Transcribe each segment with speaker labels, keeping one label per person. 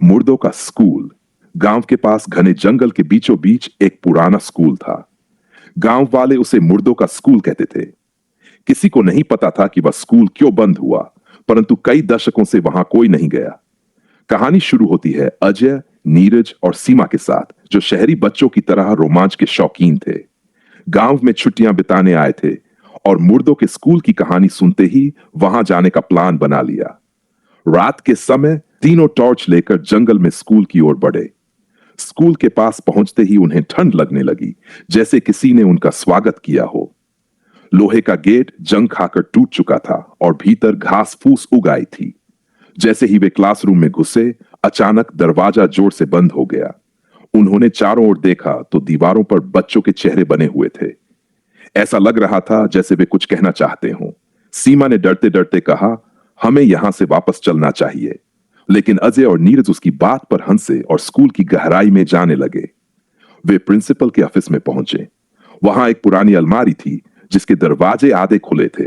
Speaker 1: मुर्दों का स्कूल। गांव के पास घने जंगल के बीचों बीच एक पुराना स्कूल था। गांव वाले उसे मुर्दों का स्कूल कहते थे। किसी को नहीं पता था कि वह स्कूल क्यों बंद हुआ, परंतु कई दशकों से वहां कोई नहीं गया। कहानी शुरू होती है अजय, नीरज और सीमा के साथ, जो शहरी बच्चों की तरह रोमांच के शौकीन थे। गांव में छुट्टियां बिताने आए थे और मुर्दों के स्कूल की कहानी सुनते ही वहां जाने का प्लान बना लिया। रात के समय तीनों टॉर्च लेकर जंगल में स्कूल की ओर बढ़े। स्कूल के पास पहुंचते ही उन्हें ठंड लगने लगी, जैसे किसी ने उनका स्वागत किया हो। लोहे का गेट जंग खाकर टूट चुका था और भीतर घास फूस उग आई थी। जैसे ही वे क्लासरूम में घुसे, अचानक दरवाजा जोर से बंद हो गया। उन्होंने चारों ओर देखा तो दीवारों पर बच्चों के चेहरे बने हुए थे। ऐसा लग रहा था जैसे वे कुछ कहना चाहते हों। सीमा ने डरते डरते कहा, हमें यहां से वापस चलना चाहिए। लेकिन अजय और नीरज उसकी बात पर हंसे और स्कूल की गहराई में जाने लगे। वे प्रिंसिपल के ऑफिस में पहुंचे। वहां एक पुरानी अलमारी थी जिसके दरवाजे आधे खुले थे।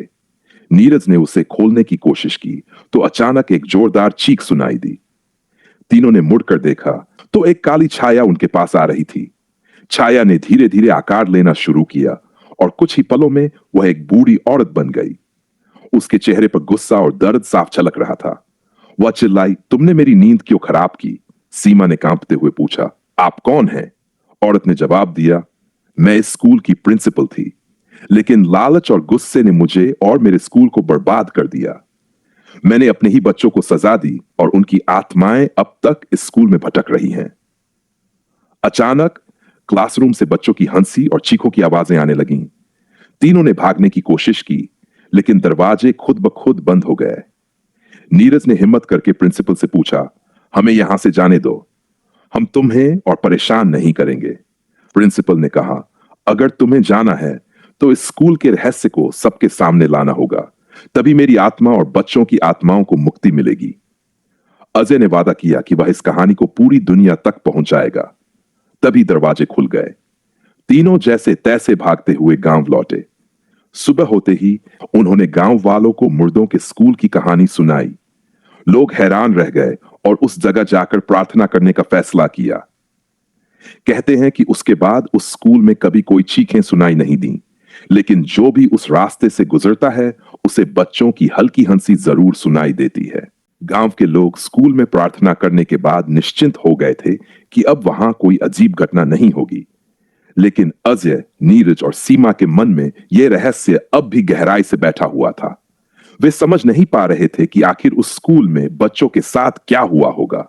Speaker 1: नीरज ने उसे खोलने की कोशिश की तो अचानक एक जोरदार चीख सुनाई दी। तीनों ने मुड़कर देखा तो एक काली छाया उनके पास आ रही थी। छाया ने धीरे धीरे आकार लेना शुरू किया और कुछ ही पलों में वह एक बूढ़ी औरत बन गई। उसके चेहरे पर गुस्सा और दर्द साफ झलक रहा था। वह चिल्लाई, तुमने मेरी नींद क्यों खराब की? सीमा ने कांपते हुए पूछा, आप कौन हैं? औरत ने जवाब दिया, मैं इस स्कूल की प्रिंसिपल थी, लेकिन लालच और गुस्से ने मुझे और मेरे स्कूल को बर्बाद कर दिया। मैंने अपने ही बच्चों को सजा दी और उनकी आत्माएं अब तक इस स्कूल में भटक रही हैं। अचानक क्लासरूम से बच्चों की हंसी और चीखों की आवाजें आने लगीं। तीनों ने भागने की कोशिश की, लेकिन दरवाजे खुद ब खुद बंद हो गए। नीरज ने हिम्मत करके प्रिंसिपल से पूछा, हमें यहां से जाने दो, हम तुम्हें और परेशान नहीं करेंगे। प्रिंसिपल ने कहा, अगर तुम्हें जाना है तो इस स्कूल के रहस्य को सबके सामने लाना होगा, तभी मेरी आत्मा और बच्चों की आत्माओं को मुक्ति मिलेगी। अजय ने वादा किया कि वह इस कहानी को पूरी दुनिया तक पहुंचाएगा। तभी दरवाजे खुल गए। तीनों जैसे तैसे भागते हुए गांव लौटे। सुबह होते ही उन्होंने गांव वालों को मुर्दों के स्कूल की कहानी सुनाई। लोग हैरान रह गए और उस जगह जाकर प्रार्थना करने का फैसला किया। कहते हैं कि उसके बाद उस स्कूल में कभी कोई चीखें सुनाई नहीं दी, लेकिन जो भी उस रास्ते से गुजरता है उसे बच्चों की हल्की हंसी जरूर सुनाई देती है। गांव के लोग स्कूल में प्रार्थना करने के बाद निश्चिंत हो गए थे कि अब वहां कोई अजीब घटना नहीं होगी। लेकिन अजय, नीरज और सीमा के मन में यह रहस्य अब भी गहराई से बैठा हुआ था। वे समझ नहीं पा रहे थे कि आखिर उस स्कूल में बच्चों के साथ क्या हुआ होगा।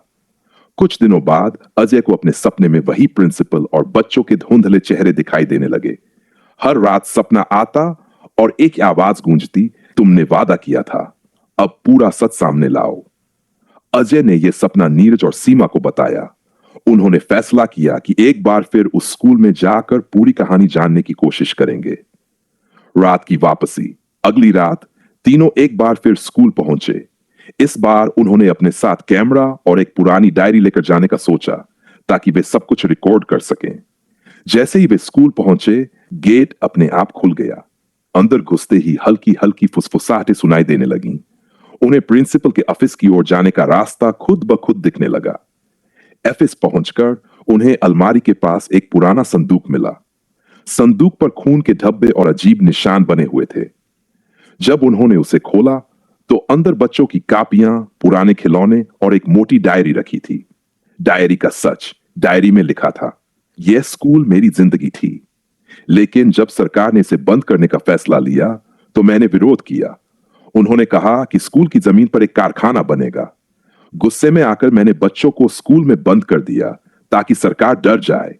Speaker 1: कुछ दिनों बाद अजय को अपने सपने में वही प्रिंसिपल और बच्चों के धुंधले चेहरे दिखाई देने लगे। हर रात सपना आता और एक आवाज गूंजती, तुमने वादा किया था, अब पूरा सच सामने लाओ। अजय ने यह सपना नीरज और सीमा को बताया। उन्होंने फैसला किया कि एक बार फिर उस स्कूल में जाकर पूरी कहानी जानने की कोशिश करेंगे। रात की वापसी। अगली रात तीनों एक बार फिर स्कूल पहुंचे। इस बार उन्होंने अपने साथ कैमरा और एक पुरानी डायरी लेकर जाने का सोचा, ताकि वे सब कुछ रिकॉर्ड कर सकें। जैसे ही वे स्कूल पहुंचे, गेट अपने आप खुल गया। अंदर घुसते ही हल्की हल्की फुसफुसाहटें सुनाई देने लगीं। उन्हें प्रिंसिपल के ऑफिस की ओर जाने का रास्ता खुद ब खुद दिखने लगा। ऑफिस पहुंचकर उन्हें अलमारी के पास एक पुराना संदूक मिला। संदूक पर खून के धब्बे और अजीब निशान बने हुए थे। जब उन्होंने उसे खोला तो अंदर बच्चों की कापियां, पुराने खिलौने और एक मोटी डायरी रखी थी। डायरी का सच। डायरी में लिखा था, यह स्कूल मेरी जिंदगी थी, लेकिन जब सरकार ने इसे बंद करने का फैसला लिया तो मैंने विरोध किया। उन्होंने कहा कि स्कूल की जमीन पर एक कारखाना बनेगा। गुस्से में आकर मैंने बच्चों को स्कूल में बंद कर दिया ताकि सरकार डर जाए,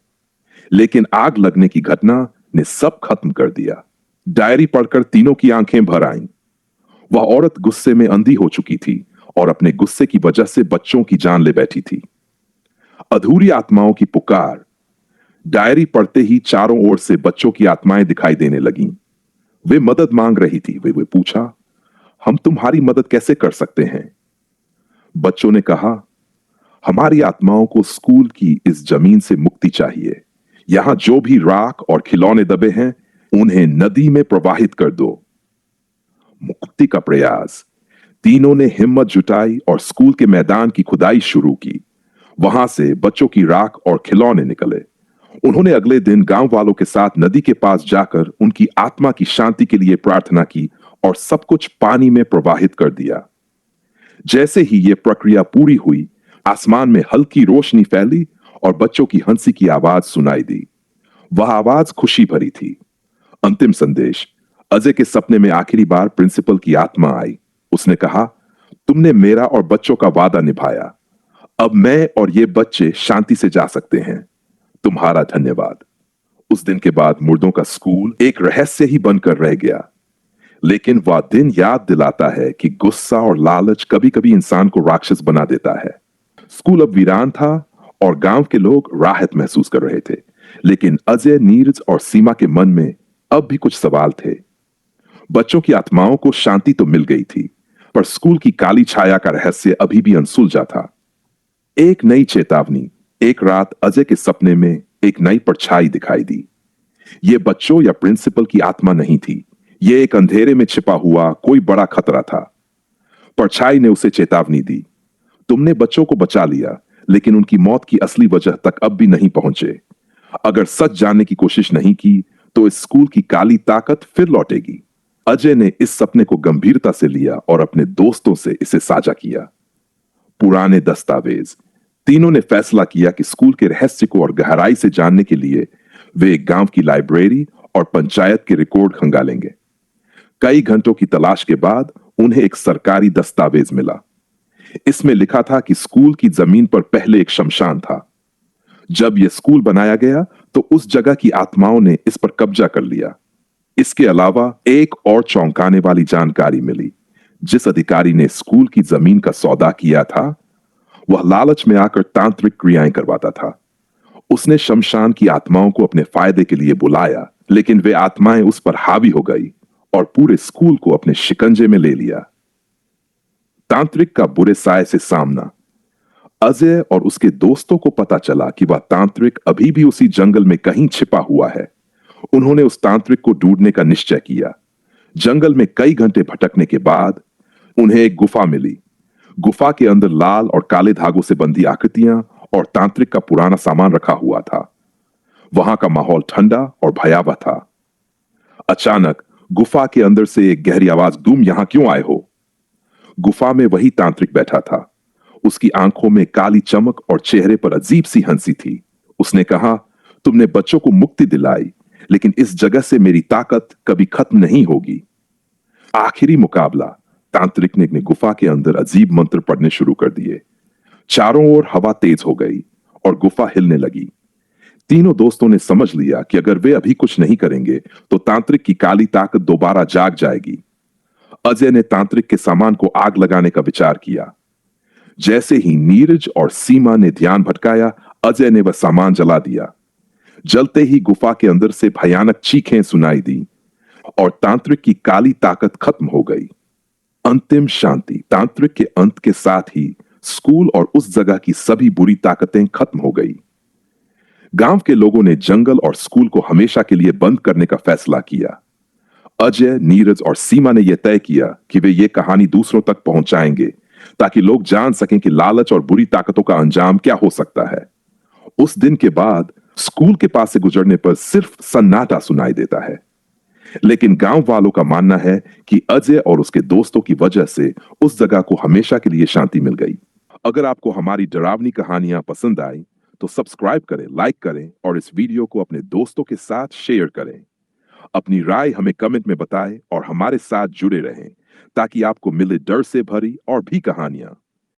Speaker 1: लेकिन आग लगने की घटना ने सब खत्म कर दिया। डायरी पढ़कर तीनों की आंखें भर आईं। वह औरत गुस्से में अंधी हो चुकी थी और अपने गुस्से की वजह से बच्चों की जान ले बैठी थी। अधूरी आत्माओं की पुकार। डायरी पढ़ते ही चारों ओर से बच्चों की आत्माएं दिखाई देने लगीं। वे मदद मांग रही थी। वे पूछा, हम तुम्हारी मदद कैसे कर सकते हैं? बच्चों ने कहा, हमारी आत्माओं को स्कूल की इस जमीन से मुक्ति चाहिए। यहां जो भी राख और खिलौने दबे हैं उन्हें नदी में प्रवाहित कर दो। मुक्ति का प्रयास। तीनों ने हिम्मत जुटाई और स्कूल के मैदान की खुदाई शुरू की। वहां से बच्चों की राख और खिलौने निकले। उन्होंने अगले दिन गांव वालों के साथ नदी के पास जाकर उनकी आत्मा की शांति के लिए प्रार्थना की और सब कुछ पानी में प्रवाहित कर दिया। जैसे ही यह प्रक्रिया पूरी हुई, आसमान में हल्की रोशनी फैली और बच्चों की हंसी की आवाज सुनाई दी। वह आवाज खुशी भरी थी। अंतिम संदेश। अजय के सपने में आखिरी बार प्रिंसिपल की आत्मा आई। उसने कहा, तुमने मेरा और बच्चों का वादा निभाया। अब मैं और ये बच्चे शांति से जा सकते हैं। तुम्हारा धन्यवाद। उस दिन के बाद मुर्दों का स्कूल एक रहस्य ही बनकर रह गया। लेकिन वह दिन याद दिलाता है कि गुस्सा और लालच कभी कभी इंसान को राक्षस बना देता है। स्कूल अब वीरान था और गांव के लोग राहत महसूस कर रहे थे। लेकिन अजय, नीरज और सीमा के मन में अब भी कुछ सवाल थे। बच्चों की आत्माओं को शांति तो मिल गई थी, पर स्कूल की काली छाया का रहस्य अभी भी अनसुलझा था। एक नई चेतावनी। एक रात अजय के सपने में एक नई परछाई दिखाई दी। यह बच्चों या प्रिंसिपल की आत्मा नहीं थी। यह एक अंधेरे में छिपा हुआ कोई बड़ा खतरा था। परछाई ने उसे चेतावनी दी, तुमने बच्चों को बचा लिया, लेकिन उनकी मौत की असली वजह तक अब भी नहीं पहुंचे। अगर सच जानने की कोशिश नहीं की तो इस स्कूल की काली ताकत फिर लौटेगी। अजय ने इस सपने को गंभीरता से लिया और अपने दोस्तों से इसे साझा किया। पुराने दस्तावेज। तीनों ने फैसला किया कि स्कूल के रहस्य को और गहराई से जानने के लिए वे एक गांव की लाइब्रेरी और पंचायत के रिकॉर्ड खंगालेंगे। कई घंटों की तलाश के बाद उन्हें एक सरकारी दस्तावेज मिला। इसमें लिखा था कि स्कूल की जमीन पर पहले एक शमशान था। जब यह स्कूल बनाया गया तो उस जगह की आत्माओं ने इस पर कब्जा कर लिया। इसके अलावा एक और चौंकाने वाली जानकारी मिली। जिस अधिकारी ने स्कूल की जमीन का सौदा किया था, वह लालच में आकर तांत्रिक क्रियाएं करवाता था। उसने शमशान की आत्माओं को अपने फायदे के लिए बुलाया, लेकिन वे आत्माएं उस पर हावी हो गई और पूरे स्कूल को अपने शिकंजे में ले लिया। तांत्रिक का बुरे साय से सामना। अजय और उसके दोस्तों को पता चला कि वह तांत्रिक अभी भी उसी जंगल में कहीं छिपा हुआ है। उन्होंने उस तांत्रिक को ढूंढने का निश्चय किया। जंगल में कई घंटे भटकने के बाद उन्हें एक गुफा मिली। गुफा के अंदर लाल और काले धागों से बंधी आकृतियां और तांत्रिक का पुराना सामान रखा हुआ था। वहां का माहौल ठंडा और भयावह था। अचानक गुफा के अंदर से एक गहरी आवाज, तुम यहां क्यों आए हो? गुफा में वही तांत्रिक बैठा था। उसकी आंखों में काली चमक और चेहरे पर अजीब सी हंसी थी। उसने कहा, तुमने बच्चों को मुक्ति दिलाई, लेकिन इस जगह से मेरी ताकत कभी खत्म नहीं होगी। आखिरी मुकाबला। तांत्रिक ने अपनी गुफा के अंदर अजीब मंत्र पढ़ने शुरू कर दिए। चारों ओर हवा तेज हो गई और गुफा हिलने लगी। तीनों दोस्तों ने समझ लिया कि अगर वे अभी कुछ नहीं करेंगे तो तांत्रिक की काली ताकत दोबारा जाग जाएगी। अजय ने तांत्रिक के सामान को आग लगाने का विचार किया। जैसे ही नीरज और सीमा ने ध्यान भटकाया, अजय ने वह सामान जला दिया। जलते ही गुफा के अंदर से भयानक चीखें सुनाई दी और तांत्रिक की काली ताकत खत्म हो गई। अंतिम शांति। तांत्रिक के अंत के साथ ही स्कूल और उस जगह की सभी बुरी ताकतें खत्म हो गई। गांव के लोगों ने जंगल और स्कूल को हमेशा के लिए बंद करने का फैसला किया। अजय, नीरज और सीमा ने यह तय किया कि वे ये कहानी दूसरों तक पहुंचाएंगे, ताकि लोग जान सकें कि लालच और बुरी ताकतों का अंजाम क्या हो सकता है। उस दिन के बाद स्कूल के पास से गुजरने पर सिर्फ सन्नाटा सुनाई देता है। लेकिन गांव वालों का मानना है कि अजय और उसके दोस्तों की वजह से उस जगह को हमेशा के लिए शांति मिल गई। अगर आपको हमारी डरावनी कहानियां पसंद आई तो सब्सक्राइब करें, लाइक करें और इस वीडियो को अपने दोस्तों के साथ शेयर करें। अपनी राय हमें कमेंट में बताएं और हमारे साथ जुड़े रहें, ताकि आपको मिले डर से भरी और भी कहानियां।